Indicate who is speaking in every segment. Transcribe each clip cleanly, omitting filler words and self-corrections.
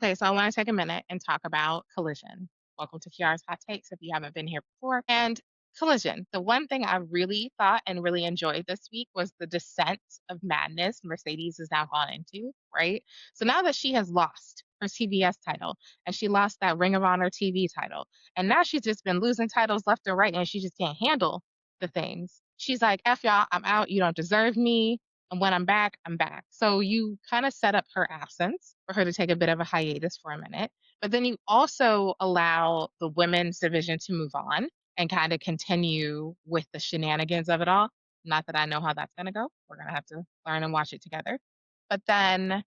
Speaker 1: Okay, so I want to take a minute and talk about Collision. Welcome to Kiara's Hot Takes if you haven't been here before. And Collision, the one thing I really thought and really enjoyed this week was the descent of madness Mercedes has now gone into, right? So now that she has lost her CBS title and she lost that Ring of Honor TV title, and now she's just been losing titles left and right and she just can't handle the things. She's like, F y'all, I'm out. You don't deserve me. And when I'm back, I'm back. So you kind of set up her absence for her to take a bit of a hiatus for a minute. But then you also allow the women's division to move on and kind of continue with the shenanigans of it all. Not that I know how that's going to go. We're going to have to learn and watch it together. But then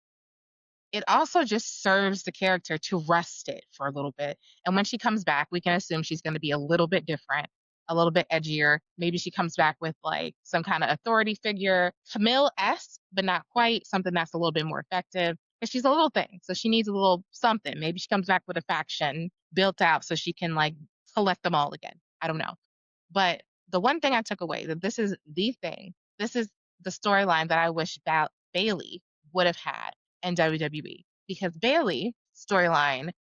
Speaker 1: it also just serves the character to rest it for a little bit. And when she comes back, we can assume she's going to be a little bit different, a little bit edgier. Maybe she comes back with like some kind of authority figure, Camille-esque, but not quite, something that's a little bit more effective. Because she's a little thing, so she needs a little something. Maybe she comes back with a faction built out so she can like collect them all again. I don't know. But the one thing I took away that this is the thing, this is the storyline that I wish Bayley would have had in WWE because Bayley's storyline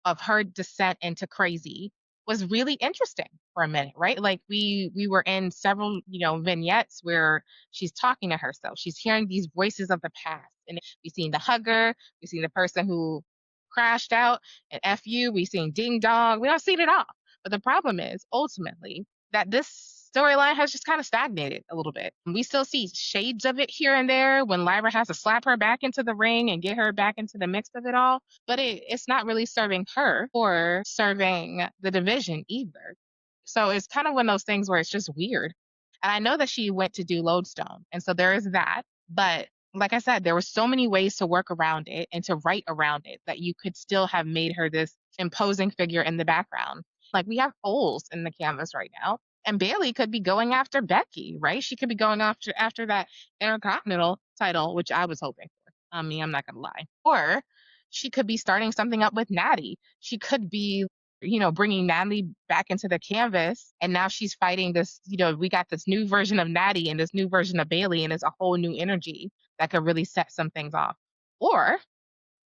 Speaker 1: of her descent into crazy was really interesting for a minute, right? Like we were in several, vignettes where she's talking to herself. She's hearing these voices of the past. And we've seen the hugger, we've seen the person who crashed out and F you, we've seen Ding Dong, we don't seen it all. But the problem is ultimately that this storyline has just kind of stagnated a little bit. We still see shades of it here and there when Lyra has to slap her back into the ring and get her back into the mix of it all, but it's not really serving her or serving the division either. So it's kind of one of those things where it's just weird. And I know that she went to do Lodestone, and so there is that. But like I said, there were so many ways to work around it and to write around it that you could still have made her this imposing figure in the background. Like we have holes in the canvas right now. And Bayley could be going after Becky, right? She could be going after that Intercontinental title, which I was hoping for. I mean, I'm not gonna lie. Or she could be starting something up with Nattie. She could be, bringing Nattie back into the canvas, and now she's fighting this. We got this new version of Nattie and this new version of Bayley, and it's a whole new energy that could really set some things off. Or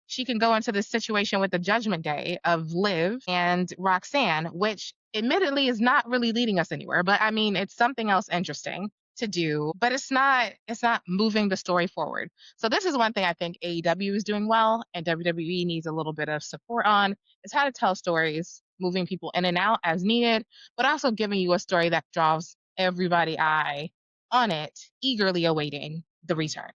Speaker 1: she can go into this situation with the Judgment Day of Liv and Roxanne, which admittedly is not really leading us anywhere. But I mean, it's something else interesting to do, but it's not moving the story forward. So this is one thing I think AEW is doing well and WWE needs a little bit of support on is how to tell stories, moving people in and out as needed, but also giving you a story that draws everybody eye on it, eagerly awaiting the return.